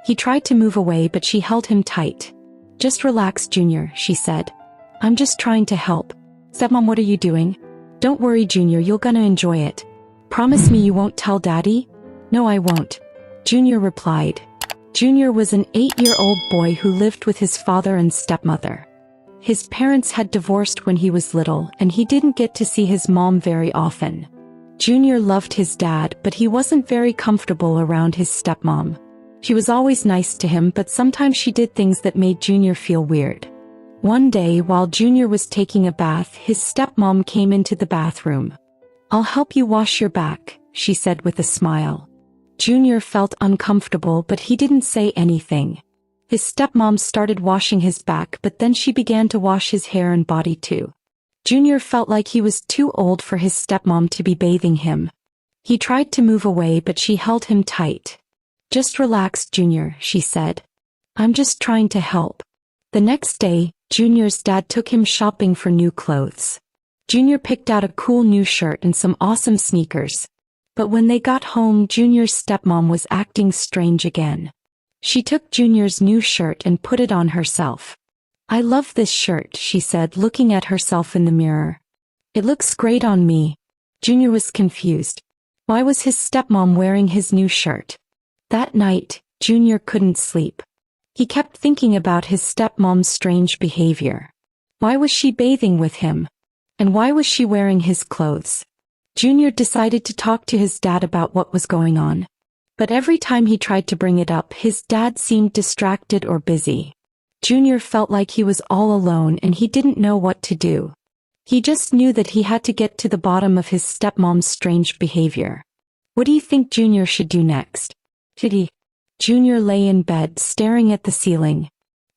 He tried to move away but she held him tight. "Just relax, Junior," she said. "I'm just trying to help." "Stepmom, what are you doing?" "Don't worry, Junior, you're gonna enjoy it. Promise me you won't tell Daddy?" "No, I won't," Junior replied. Junior was an 8-year-old boy who lived with his father and stepmother. His parents had divorced when he was little and he didn't get to see his mom very often. Junior loved his dad, but he wasn't very comfortable around his stepmom. She was always nice to him, but sometimes she did things that made Junior feel weird. One day, while Junior was taking a bath, his stepmom came into the bathroom. "I'll help you wash your back," she said with a smile. Junior felt uncomfortable, but he didn't say anything. His stepmom started washing his back, but then she began to wash his hair and body too. Junior felt like he was too old for his stepmom to be bathing him. He tried to move away, but she held him tight. "Just relax, Junior," she said. "I'm just trying to help." The next day, Junior's dad took him shopping for new clothes. Junior picked out a cool new shirt and some awesome sneakers. But when they got home, Junior's stepmom was acting strange again. She took Junior's new shirt and put it on herself. "I love this shirt," she said, looking at herself in the mirror. "It looks great on me." Junior was confused. Why was his stepmom wearing his new shirt? That night, Junior couldn't sleep. He kept thinking about his stepmom's strange behavior. Why was she bathing with him? And why was she wearing his clothes? Junior decided to talk to his dad about what was going on. But every time he tried to bring it up, his dad seemed distracted or busy. Junior felt like he was all alone and he didn't know what to do. He just knew that he had to get to the bottom of his stepmom's strange behavior. What do you think Junior should do next? Should he? Junior lay in bed staring at the ceiling.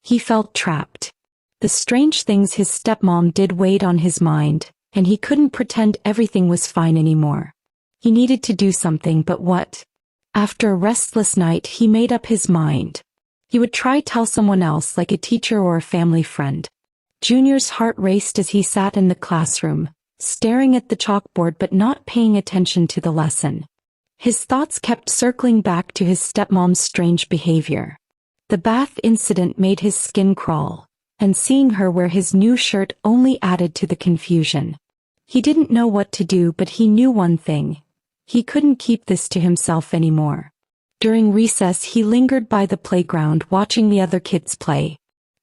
He felt trapped. The strange things his stepmom did weighed on his mind, and he couldn't pretend everything was fine anymore. He needed to do something, but what? After a restless night, he made up his mind. He would try tell someone else, like a teacher or a family friend. Junior's heart raced as he sat in the classroom, staring at the chalkboard but not paying attention to the lesson. His thoughts kept circling back to his stepmom's strange behavior. The bath incident made his skin crawl, and seeing her wear his new shirt only added to the confusion. He didn't know what to do, but he knew one thing. He couldn't keep this to himself anymore. During recess, he lingered by the playground watching the other kids play.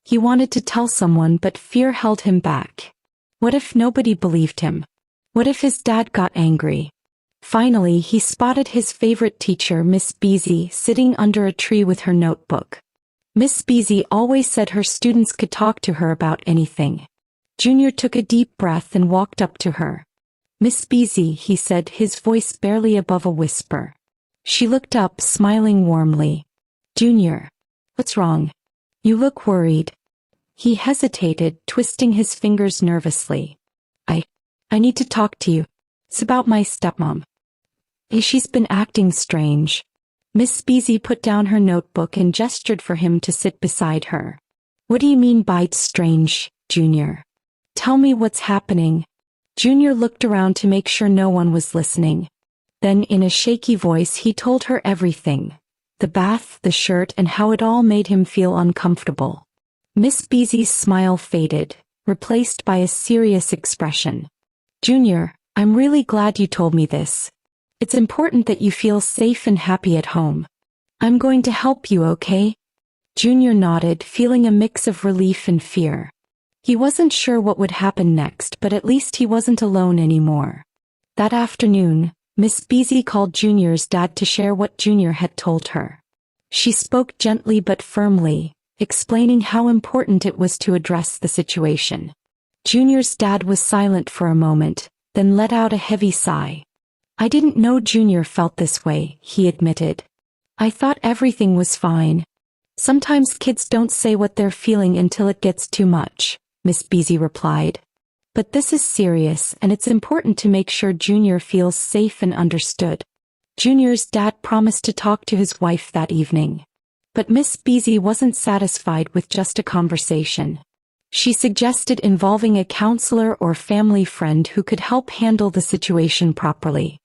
He wanted to tell someone, but fear held him back. What if nobody believed him? What if his dad got angry? Finally, he spotted his favorite teacher, Miss Beasy, sitting under a tree with her notebook. Miss Beasy always said her students could talk to her about anything. Junior took a deep breath and walked up to her. "Miss Beasy," he said, his voice barely above a whisper. She looked up, smiling warmly. "Junior, what's wrong? You look worried." He hesitated, twisting his fingers nervously. I need to talk to you. It's about my stepmom. She's been acting strange." Miss Beasy put down her notebook and gestured for him to sit beside her. "What do you mean by strange, Junior? Tell me what's happening." Junior looked around to make sure no one was listening. Then in a shaky voice he told her everything. The bath, the shirt, and how it all made him feel uncomfortable. Miss Beasy's smile faded, replaced by a serious expression. "Junior, I'm really glad you told me this. It's important that you feel safe and happy at home. I'm going to help you, okay?" Junior nodded, feeling a mix of relief and fear. He wasn't sure what would happen next, but at least he wasn't alone anymore. That afternoon, Miss Beasy called Junior's dad to share what Junior had told her. She spoke gently but firmly, explaining how important it was to address the situation. Junior's dad was silent for a moment, then let out a heavy sigh. "I didn't know Junior felt this way," he admitted. "I thought everything was fine. Sometimes kids don't say what they're feeling until it gets too much," Miss Beasy replied. "But this is serious, and it's important to make sure Junior feels safe and understood." Junior's dad promised to talk to his wife that evening. But Miss Beasy wasn't satisfied with just a conversation. She suggested involving a counselor or family friend who could help handle the situation properly.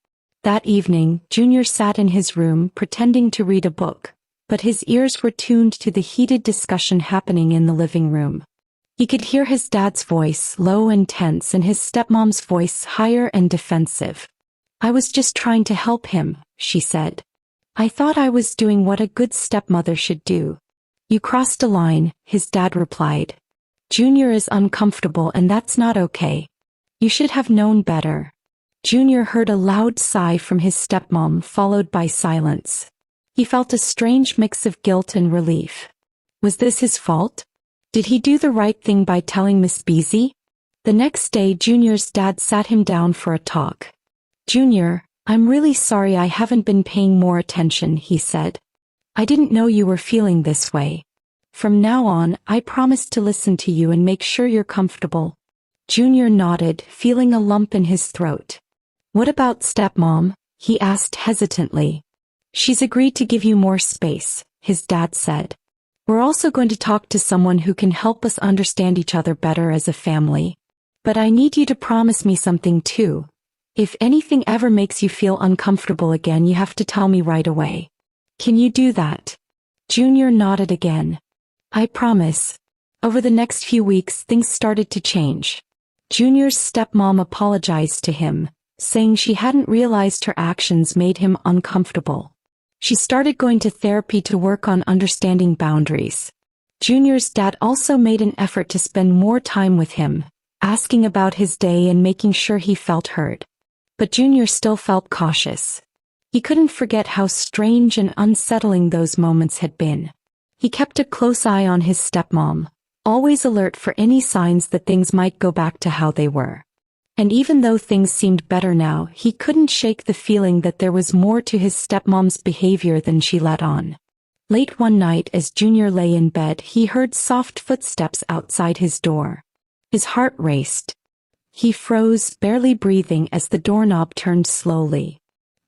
That evening, Junior sat in his room pretending to read a book. but his ears were tuned to the heated discussion happening in the living room. He could hear his dad's voice, low and tense, and his stepmom's voice, higher and defensive. "I was just trying to help him," she said. "I thought I was doing what a good stepmother should do." "You crossed a line," his dad replied. "Junior is uncomfortable and that's not okay. You should have known better." Junior heard a loud sigh from his stepmom, followed by silence. He felt a strange mix of guilt and relief. Was this his fault? Did he do the right thing by telling Miss Beasy? The next day, Junior's dad sat him down for a talk. "Junior, I'm really sorry I haven't been paying more attention," he said. "I didn't know you were feeling this way. From now on, I promise to listen to you and make sure you're comfortable." Junior nodded, feeling a lump in his throat. "What about stepmom?" he asked hesitantly. "She's agreed to give you more space," his dad said. "We're also going to talk to someone who can help us understand each other better as a family. But I need you to promise me something too. If anything ever makes you feel uncomfortable again, you have to tell me right away. Can you do that?" Junior nodded again. "I promise." Over the next few weeks, things started to change. Junior's stepmom apologized to him, saying she hadn't realized her actions made him uncomfortable. She started going to therapy to work on understanding boundaries. Junior's dad also made an effort to spend more time with him, asking about his day and making sure he felt heard. But Junior still felt cautious. He couldn't forget how strange and unsettling those moments had been. He kept a close eye on his stepmom, always alert for any signs that things might go back to how they were. And even though things seemed better now, he couldn't shake the feeling that there was more to his stepmom's behavior than she let on. Late one night, as Junior lay in bed, he heard soft footsteps outside his door. His heart raced. He froze, barely breathing, as the doorknob turned slowly.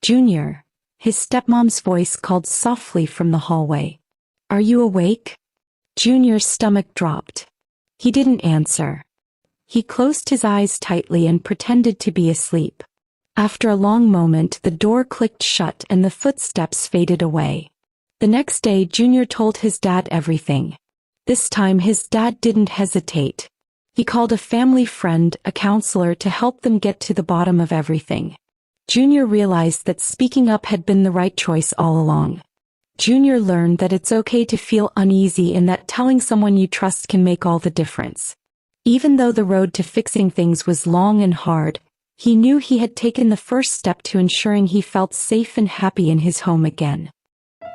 "Junior," his stepmom's voice called softly from the hallway. "Are you awake?" Junior's stomach dropped. He didn't answer. He closed his eyes tightly and pretended to be asleep. After a long moment, the door clicked shut and the footsteps faded away. The next day, Junior told his dad everything. This time, his dad didn't hesitate. He called a family friend, a counselor, to help them get to the bottom of everything. Junior realized that speaking up had been the right choice all along. Junior learned that it's okay to feel uneasy and that telling someone you trust can make all the difference. Even though the road to fixing things was long and hard, he knew he had taken the first step to ensuring he felt safe and happy in his home again.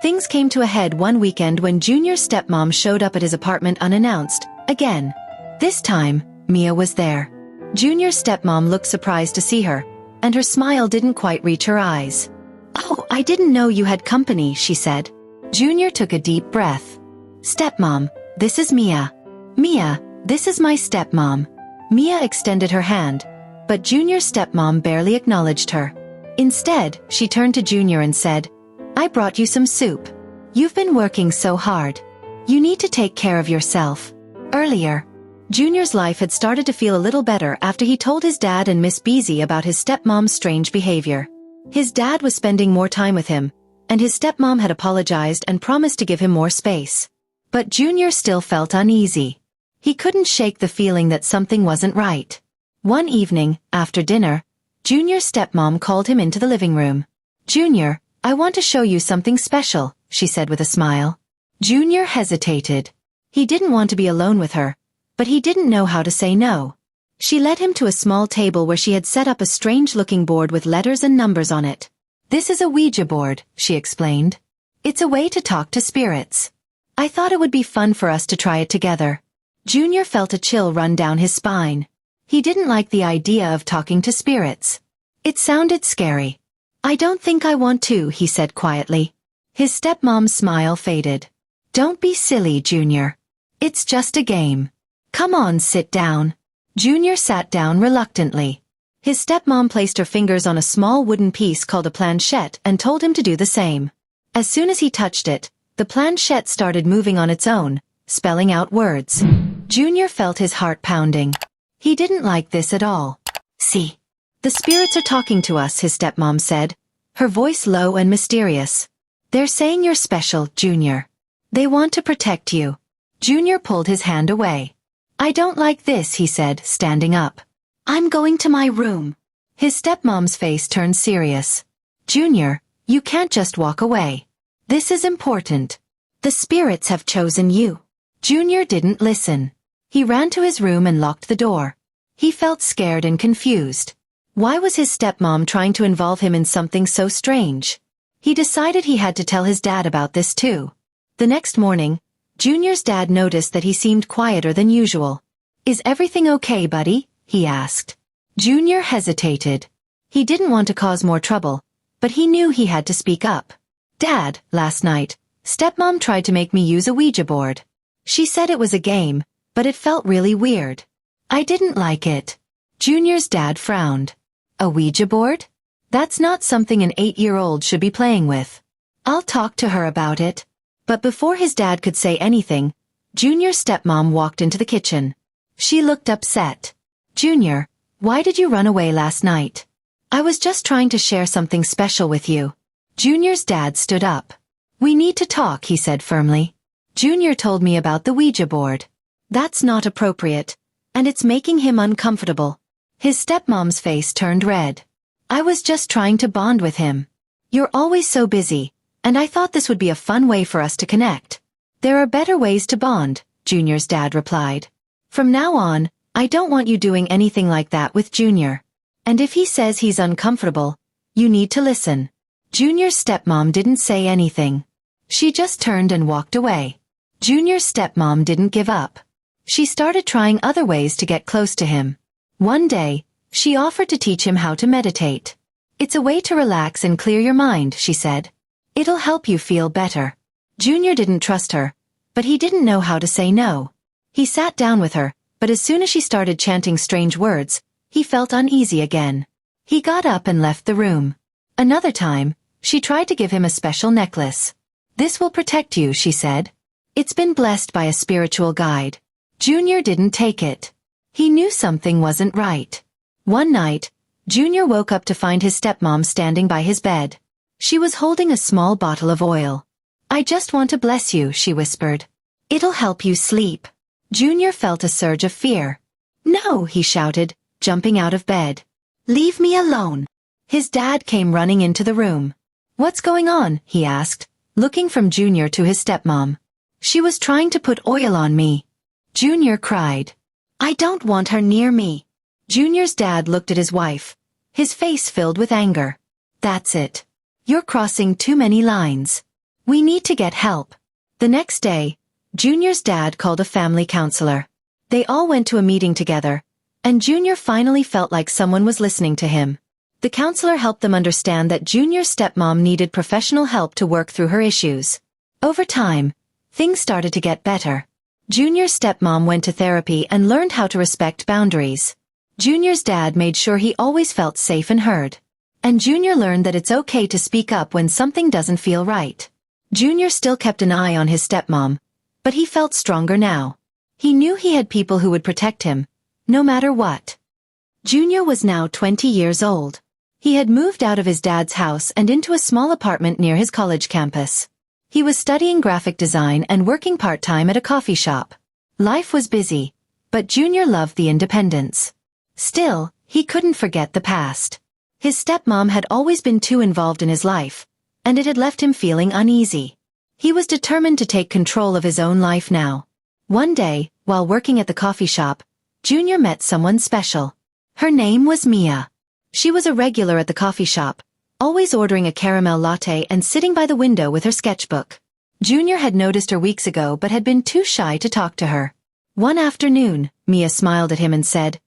Things came to a head one weekend when Junior's stepmom showed up at his apartment unannounced, again. This time, Mia was there. Junior's stepmom looked surprised to see her, and her smile didn't quite reach her eyes. "Oh, I didn't know you had company," she said. Junior took a deep breath. "Stepmom, this is Mia." "Mia, this is my stepmom." Mia extended her hand, but Junior's stepmom barely acknowledged her. Instead, she turned to Junior and said, "I brought you some soup. You've been working so hard. You need to take care of yourself." Earlier, Junior's life had started to feel a little better after he told his dad and Miss Beasy about his stepmom's strange behavior. His dad was spending more time with him, and his stepmom had apologized and promised to give him more space. But Junior still felt uneasy. He couldn't shake the feeling that something wasn't right. One evening, after dinner, Junior's stepmom called him into the living room. "Junior, I want to show you something special," she said with a smile. Junior hesitated. He didn't want to be alone with her, but he didn't know how to say no. She led him to a small table where she had set up a strange-looking board with letters and numbers on it. "This is a Ouija board," she explained. "It's a way to talk to spirits. I thought it would be fun for us to try it together." Junior felt a chill run down his spine. He didn't like the idea of talking to spirits. It sounded scary. "I don't think I want to," he said quietly. His stepmom's smile faded. "Don't be silly, Junior. It's just a game. Come on, sit down." Junior sat down reluctantly. His stepmom placed her fingers on a small wooden piece called a planchette and told him to do the same. As soon as he touched it, the planchette started moving on its own, spelling out words. Junior felt his heart pounding. He didn't like this at all. "See, the spirits are talking to us," his stepmom said, her voice low and mysterious. They're saying you're special, Junior. They want to protect you. Junior pulled his hand away. I don't like this, he said, standing up. I'm going to my room. His stepmom's face turned serious. Junior, you can't just walk away. This is important. The spirits have chosen you. Junior didn't listen. He ran to his room and locked the door. He felt scared and confused. Why was his stepmom trying to involve him in something so strange? He decided he had to tell his dad about this too. The next morning, Junior's dad noticed that he seemed quieter than usual. Is everything okay, buddy? He asked. Junior hesitated. He didn't want to cause more trouble, but he knew he had to speak up. Dad, last night, stepmom tried to make me use a Ouija board. She said it was a game, but it felt really weird. I didn't like it. Junior's dad frowned. A Ouija board? That's not something an 8-year-old should be playing with. I'll talk to her about it. But before his dad could say anything, Junior's stepmom walked into the kitchen. She looked upset. Junior, why did you run away last night? I was just trying to share something special with you. Junior's dad stood up. We need to talk, he said firmly. Junior told me about the Ouija board. That's not appropriate, and it's making him uncomfortable. His stepmom's face turned red. I was just trying to bond with him. You're always so busy, and I thought this would be a fun way for us to connect. There are better ways to bond, Junior's dad replied. From now on, I don't want you doing anything like that with Junior. And if he says he's uncomfortable, you need to listen. Junior's stepmom didn't say anything. She just turned and walked away. Junior's stepmom didn't give up. She started trying other ways to get close to him. One day, she offered to teach him how to meditate. It's a way to relax and clear your mind, she said. It'll help you feel better. Junior didn't trust her, but he didn't know how to say no. He sat down with her, but as soon as she started chanting strange words, he felt uneasy again. He got up and left the room. Another time, she tried to give him a special necklace. This will protect you, she said. It's been blessed by a spiritual guide. Junior didn't take it. He knew something wasn't right. One night, Junior woke up to find his stepmom standing by his bed. She was holding a small bottle of oil. I just want to bless you, she whispered. It'll help you sleep. Junior felt a surge of fear. No, he shouted, jumping out of bed. Leave me alone. His dad came running into the room. What's going on? He asked, looking from Junior to his stepmom. She was trying to put oil on me. Junior cried. I don't want her near me. Junior's dad looked at his wife, his face filled with anger. That's it. You're crossing too many lines. We need to get help. The next day, Junior's dad called a family counselor. They all went to a meeting together, and Junior finally felt like someone was listening to him. The counselor helped them understand that Junior's stepmom needed professional help to work through her issues. Over time, things started to get better. Junior's stepmom went to therapy and learned how to respect boundaries. Junior's dad made sure he always felt safe and heard. And Junior learned that it's okay to speak up when something doesn't feel right. Junior still kept an eye on his stepmom, but he felt stronger now. He knew he had people who would protect him, no matter what. Junior was now 20 years old. He had moved out of his dad's house and into a small apartment near his college campus. He was studying graphic design and working part-time at a coffee shop. Life was busy, but Junior loved the independence. Still, he couldn't forget the past. His stepmom had always been too involved in his life, and it had left him feeling uneasy. He was determined to take control of his own life now. One day, while working at the coffee shop, Junior met someone special. Her name was Mia. She was a regular at the coffee shop, always ordering a caramel latte and sitting by the window with her sketchbook. Junior had noticed her weeks ago but had been too shy to talk to her. One afternoon, Mia smiled at him and said,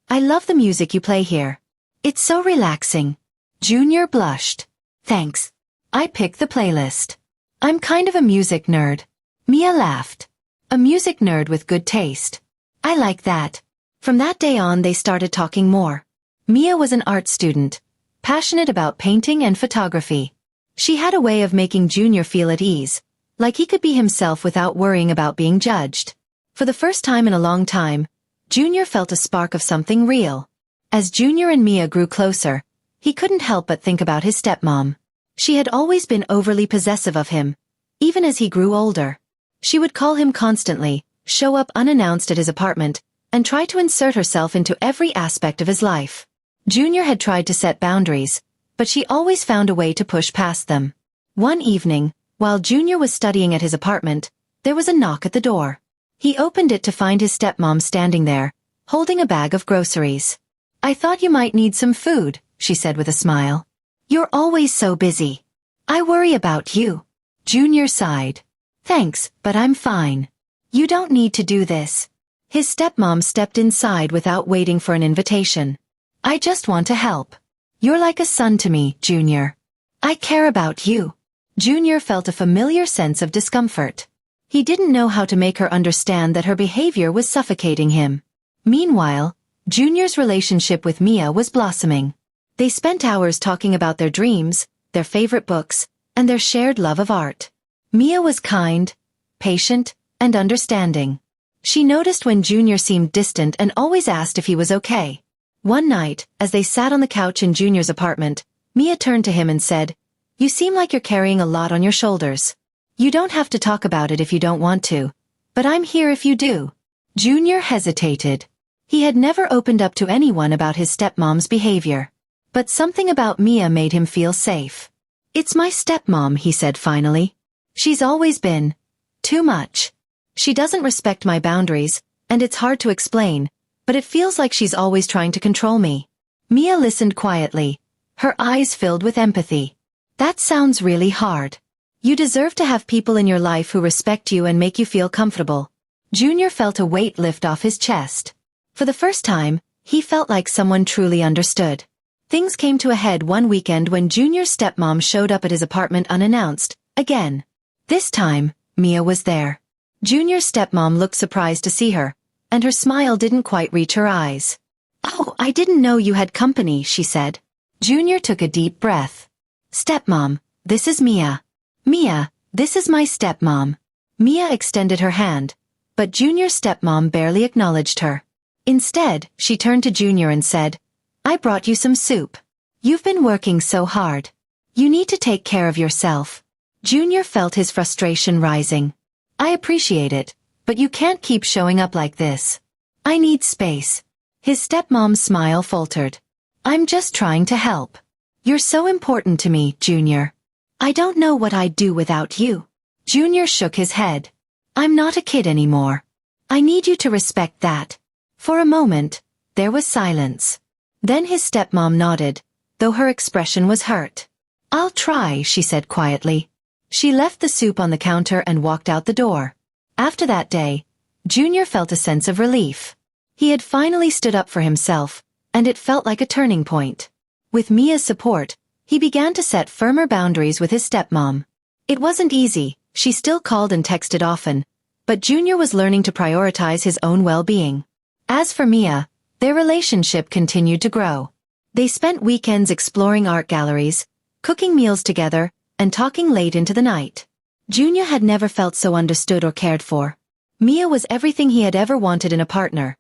I love the music you play here. It's so relaxing. Junior blushed. Thanks. I picked the playlist. I'm kind of a music nerd. Mia laughed. A music nerd with good taste. I like that. From that day on they started talking more. Mia was an art student, passionate about painting and photography. She had a way of making Junior feel at ease, like he could be himself without worrying about being judged. For the first time in a long time, Junior felt a spark of something real. As Junior and Mia grew closer, he couldn't help but think about his stepmom. She had always been overly possessive of him, even as he grew older. She would call him constantly, show up unannounced at his apartment, and try to insert herself into every aspect of his life. Junior had tried to set boundaries, but she always found a way to push past them. One evening, while Junior was studying at his apartment, there was a knock at the door. He opened it to find his stepmom standing there, holding a bag of groceries. "I thought you might need some food," she said with a smile. "You're always so busy. I worry about you." Junior sighed. "Thanks, but I'm fine. You don't need to do this." His stepmom stepped inside without waiting for an invitation. "I just want to help. You're like a son to me, Junior. I care about you." Junior felt a familiar sense of discomfort. He didn't know how to make her understand that her behavior was suffocating him. Meanwhile, Junior's relationship with Mia was blossoming. They spent hours talking about their dreams, their favorite books, and their shared love of art. Mia was kind, patient, and understanding. She noticed when Junior seemed distant and always asked if he was okay. One night, as they sat on the couch in Junior's apartment, Mia turned to him and said, "You seem like you're carrying a lot on your shoulders. You don't have to talk about it if you don't want to, but I'm here if you do." Junior hesitated. He had never opened up to anyone about his stepmom's behavior. But something about Mia made him feel safe. "It's my stepmom," he said finally. "She's always been too much. She doesn't respect my boundaries, and it's hard to explain, but it feels like she's always trying to control me." Mia listened quietly, her eyes filled with empathy. "That sounds really hard. You deserve to have people in your life who respect you and make you feel comfortable." Junior felt a weight lift off his chest. For the first time, he felt like someone truly understood. Things came to a head one weekend when Junior's stepmom showed up at his apartment unannounced, again. This time, Mia was there. Junior's stepmom looked surprised to see her, and her smile didn't quite reach her eyes. "Oh, I didn't know you had company," she said. Junior took a deep breath. "Stepmom, this is Mia." "Mia, this is my stepmom." Mia extended her hand, but Junior's stepmom barely acknowledged her. Instead, she turned to Junior and said, "I brought you some soup. You've been working so hard. You need to take care of yourself." Junior felt his frustration rising. "I appreciate it, but you can't keep showing up like this. I need space." His stepmom's smile faltered. "I'm just trying to help. You're so important to me, Junior. I don't know what I'd do without you." Junior shook his head. "I'm not a kid anymore. I need you to respect that." For a moment, there was silence. Then his stepmom nodded, though her expression was hurt. "I'll try," she said quietly. She left the soup on the counter and walked out the door. After that day, Junior felt a sense of relief. He had finally stood up for himself, and it felt like a turning point. With Mia's support, he began to set firmer boundaries with his stepmom. It wasn't easy, she still called and texted often, but Junior was learning to prioritize his own well-being. As for Mia, their relationship continued to grow. They spent weekends exploring art galleries, cooking meals together, and talking late into the night. Junior had never felt so understood or cared for. Mia was everything he had ever wanted in a partner.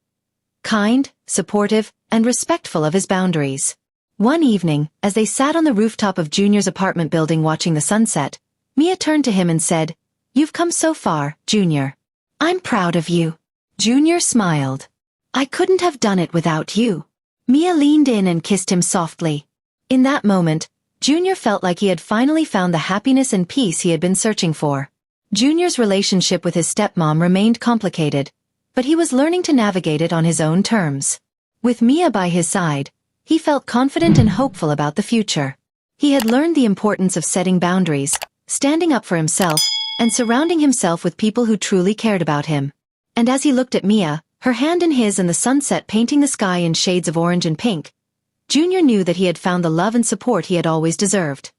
Kind, supportive, and respectful of his boundaries. One evening, as they sat on the rooftop of Junior's apartment building watching the sunset, Mia turned to him and said, "You've come so far, Junior. I'm proud of you." Junior smiled. "I couldn't have done it without you." Mia leaned in and kissed him softly. In that moment, Junior felt like he had finally found the happiness and peace he had been searching for. Junior's relationship with his stepmom remained complicated, but he was learning to navigate it on his own terms. With Mia by his side, he felt confident and hopeful about the future. He had learned the importance of setting boundaries, standing up for himself, and surrounding himself with people who truly cared about him. And as he looked at Mia, her hand in his and the sunset painting the sky in shades of orange and pink, Junior knew that he had found the love and support he had always deserved.